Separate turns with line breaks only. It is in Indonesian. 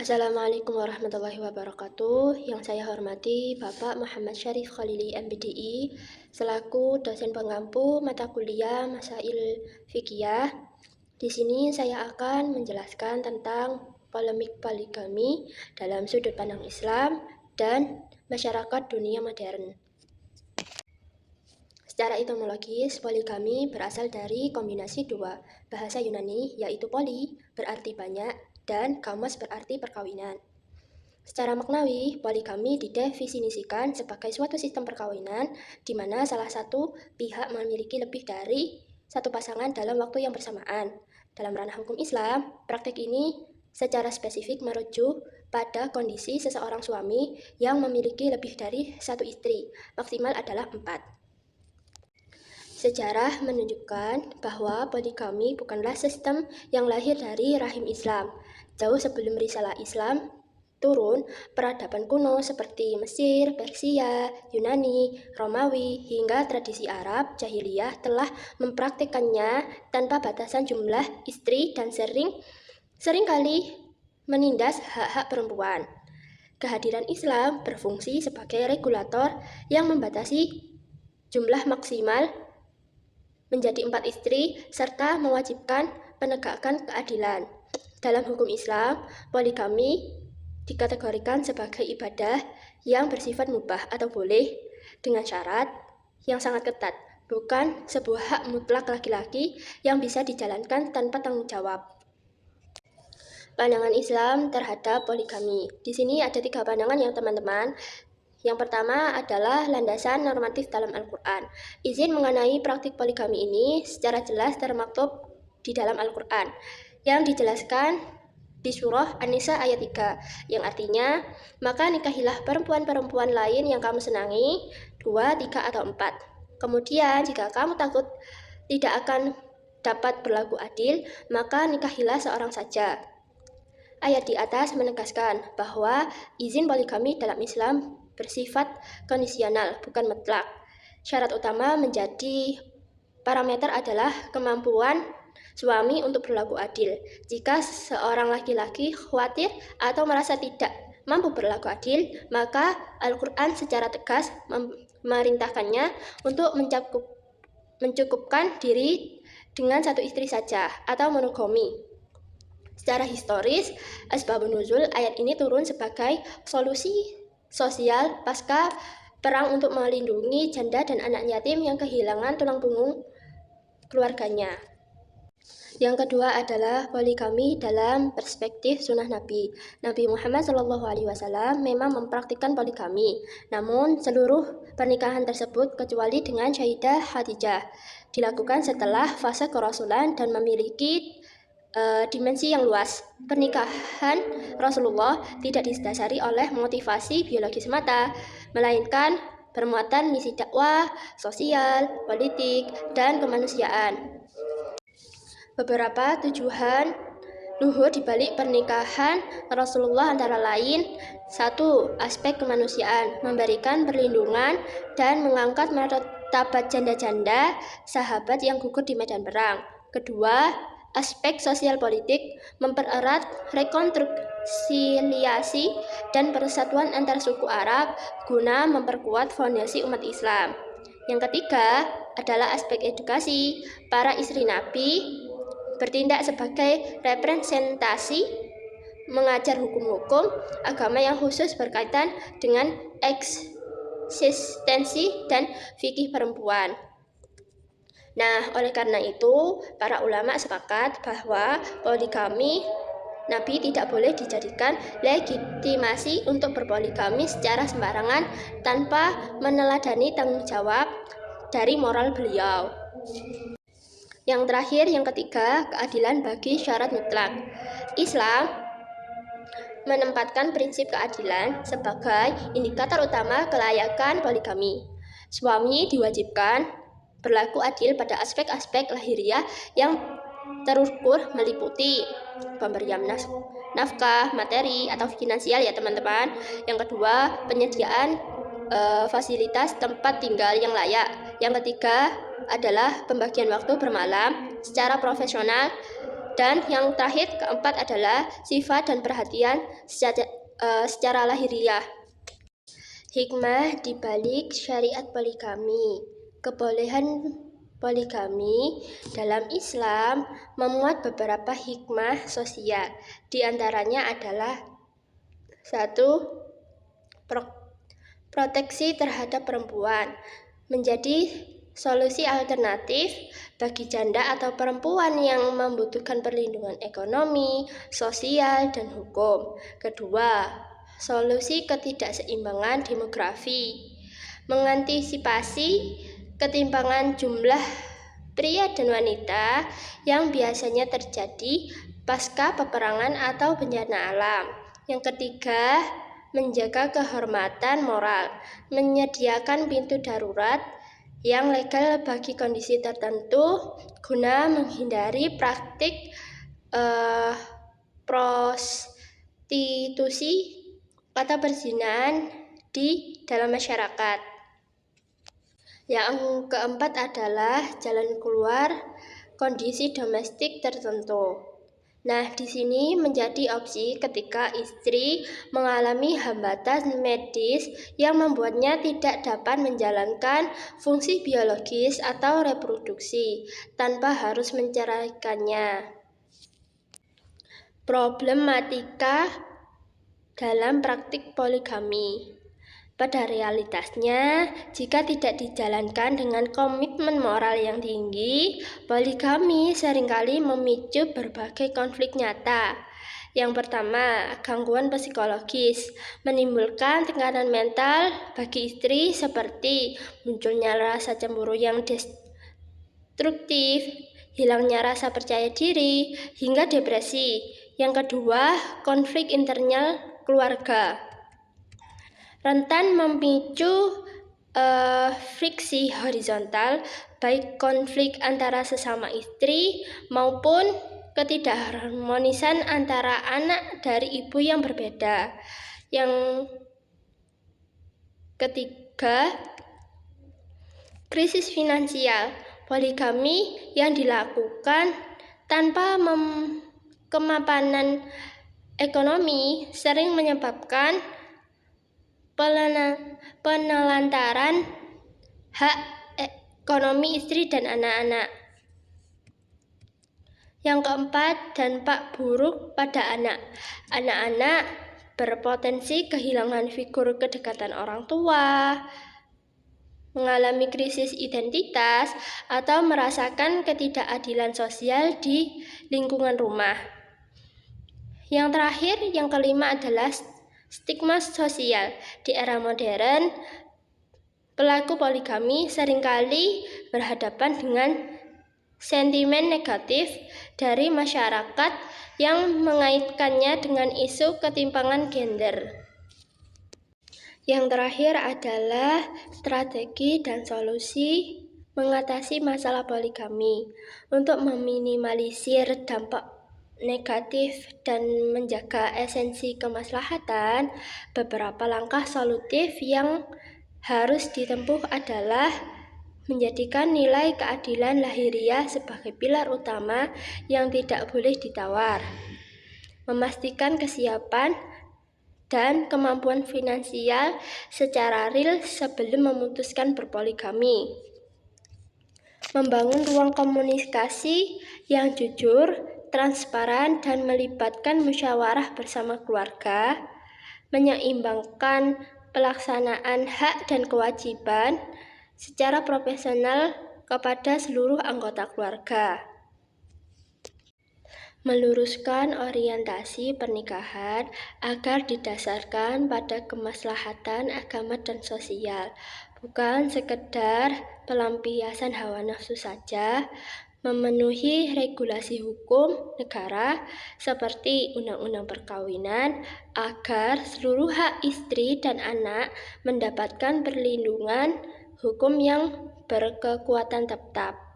Assalamualaikum warahmatullahi wabarakatuh. Yang saya hormati Bapak Muhammad Syarif Khalili MBDI selaku dosen pengampu mata kuliah Masail Fikih. Di sini saya akan menjelaskan tentang polemik poligami dalam sudut pandang Islam dan masyarakat dunia modern. Secara etimologis, poligami berasal dari kombinasi dua bahasa Yunani, yaitu poli berarti banyak dan gamos berarti perkawinan. Secara maknawi, poligami didefinisikan sebagai suatu sistem perkawinan di mana salah satu pihak memiliki lebih dari satu pasangan dalam waktu yang bersamaan. Dalam ranah hukum Islam, praktik ini secara spesifik merujuk pada kondisi seseorang suami yang memiliki lebih dari satu istri, maksimal adalah 4. Sejarah menunjukkan bahwa poligami bukanlah sistem yang lahir dari rahim Islam. Jauh sebelum risalah Islam turun, peradaban kuno seperti Mesir, Persia, Yunani, Romawi, hingga tradisi Arab jahiliyah telah mempraktikkannya tanpa batasan jumlah istri dan seringkali menindas hak-hak perempuan. Kehadiran Islam berfungsi sebagai regulator yang membatasi jumlah maksimal menjadi 4 istri, serta mewajibkan penegakan keadilan. Dalam hukum Islam, poligami dikategorikan sebagai ibadah yang bersifat mubah atau boleh dengan syarat yang sangat ketat, bukan sebuah hak mutlak laki-laki yang bisa dijalankan tanpa tanggung jawab. Pandangan Islam terhadap poligami. Di sini ada 3 pandangan ya teman-teman. Yang pertama adalah landasan normatif dalam Al-Quran. Izin mengenai praktik poligami ini secara jelas termaktub di dalam Al-Quran, yang dijelaskan di surah An-Nisa ayat 3, yang artinya, maka nikahilah perempuan-perempuan lain yang kamu senangi, 2, 3, atau 4. Kemudian, jika kamu takut tidak akan dapat berlaku adil, maka nikahilah seorang saja. Ayat di atas menegaskan bahwa izin poligami dalam Islam bersifat kondisional, bukan mutlak. Syarat utama menjadi parameter adalah kemampuan suami untuk berlaku adil. Jika seorang laki-laki khawatir atau merasa tidak mampu berlaku adil, maka Al-Quran secara tegas memerintahkannya untuk mencukupkan diri dengan satu istri saja atau monogami. Secara historis, asbabun nuzul ayat ini turun sebagai solusi sosial pasca perang untuk melindungi janda dan anak yatim yang kehilangan tulang punggung keluarganya. Yang kedua adalah poligami dalam perspektif sunnah Nabi. Nabi Muhammad SAW memang mempraktikkan poligami, namun seluruh pernikahan tersebut kecuali dengan Sayyidah Khadijah dilakukan setelah fase kerasulan dan memiliki dimensi yang luas. Pernikahan Rasulullah tidak didasari oleh motivasi biologis semata, melainkan bermuatan misi dakwah, sosial, politik, dan kemanusiaan. Beberapa tujuan luhur di balik pernikahan Rasulullah antara lain: 1. Aspek kemanusiaan, memberikan perlindungan dan mengangkat martabat janda-janda sahabat yang gugur di medan perang. Kedua, aspek sosial politik, mempererat rekonsiliasi dan persatuan antar suku Arab guna memperkuat fondasi umat Islam. Yang ketiga adalah aspek edukasi. Para istri Nabi bertindak sebagai representasi, mengajar hukum-hukum agama yang khusus berkaitan dengan eksistensi dan fikih perempuan. Nah, oleh karena itu, para ulama sepakat bahwa poligami Nabi tidak boleh dijadikan legitimasi untuk berpoligami secara sembarangan tanpa meneladani tanggung jawab dari moral beliau. Yang terakhir, yang ketiga, keadilan bagi syarat mutlak. Islam menempatkan prinsip keadilan sebagai indikator utama kelayakan poligami. Suami diwajibkan berlaku adil pada aspek-aspek lahiriah yang terukur, meliputi pemberian nafkah, materi, atau finansial ya teman-teman. Yang kedua, penyediaan fasilitas tempat tinggal yang layak. Yang ketiga adalah pembagian waktu bermalam secara profesional Dan yang terakhir, keempat adalah sifat dan perhatian secara lahiriah. Hikmah di balik syariat poligami. Kebolehan poligami dalam Islam memuat beberapa hikmah sosial. Di antaranya adalah 1. Proteksi terhadap perempuan menjadi solusi alternatif bagi janda atau perempuan yang membutuhkan perlindungan ekonomi, sosial, dan hukum. Kedua, solusi ketidakseimbangan demografi, mengantisipasi ketimpangan jumlah pria dan wanita yang biasanya terjadi pasca peperangan atau bencana alam. Yang ketiga, menjaga kehormatan moral, menyediakan pintu darurat yang legal bagi kondisi tertentu guna menghindari praktik prostitusi atau perzinahan di dalam masyarakat. Yang keempat adalah jalan keluar kondisi domestik tertentu. Nah, di sini menjadi opsi ketika istri mengalami hambatan medis yang membuatnya tidak dapat menjalankan fungsi biologis atau reproduksi tanpa harus menceraikannya. Problematika dalam praktik poligami. Pada realitasnya, jika tidak dijalankan dengan komitmen moral yang tinggi, poligami seringkali memicu berbagai konflik nyata. Yang pertama, gangguan psikologis, menimbulkan tekanan mental bagi istri seperti munculnya rasa cemburu yang destruktif, hilangnya rasa percaya diri, hingga depresi. Yang kedua, konflik internal keluarga. Rentan memicu friksi horizontal, baik konflik antara sesama istri maupun ketidakharmonisan antara anak dari ibu yang berbeda. Yang ketiga, krisis finansial. Poligami yang dilakukan tanpa kemapanan ekonomi sering menyebabkan penelantaran hak ekonomi istri dan anak-anak. Yang keempat, dampak buruk pada anak. Anak-anak berpotensi kehilangan figur kedekatan orang tua, mengalami krisis identitas, atau merasakan ketidakadilan sosial di lingkungan rumah. Yang terakhir, yang kelima adalah stigma sosial. Di era modern, pelaku poligami seringkali berhadapan dengan sentimen negatif dari masyarakat yang mengaitkannya dengan isu ketimpangan gender. Yang terakhir adalah strategi dan solusi mengatasi masalah poligami. Untuk meminimalisir dampak negatif dan menjaga esensi kemaslahatan, beberapa langkah solutif yang harus ditempuh adalah menjadikan nilai keadilan lahiriah sebagai pilar utama yang tidak boleh ditawar, memastikan kesiapan dan kemampuan finansial secara real sebelum memutuskan berpoligami, membangun ruang komunikasi yang jujur, transparan, dan melibatkan musyawarah bersama keluarga, menyeimbangkan pelaksanaan hak dan kewajiban secara profesional kepada seluruh anggota keluarga, meluruskan orientasi pernikahan agar didasarkan pada kemaslahatan agama dan sosial, bukan sekedar pelampiasan hawa nafsu saja, memenuhi regulasi hukum negara seperti Undang-Undang Perkawinan agar seluruh hak istri dan anak mendapatkan perlindungan hukum yang berkekuatan tetap.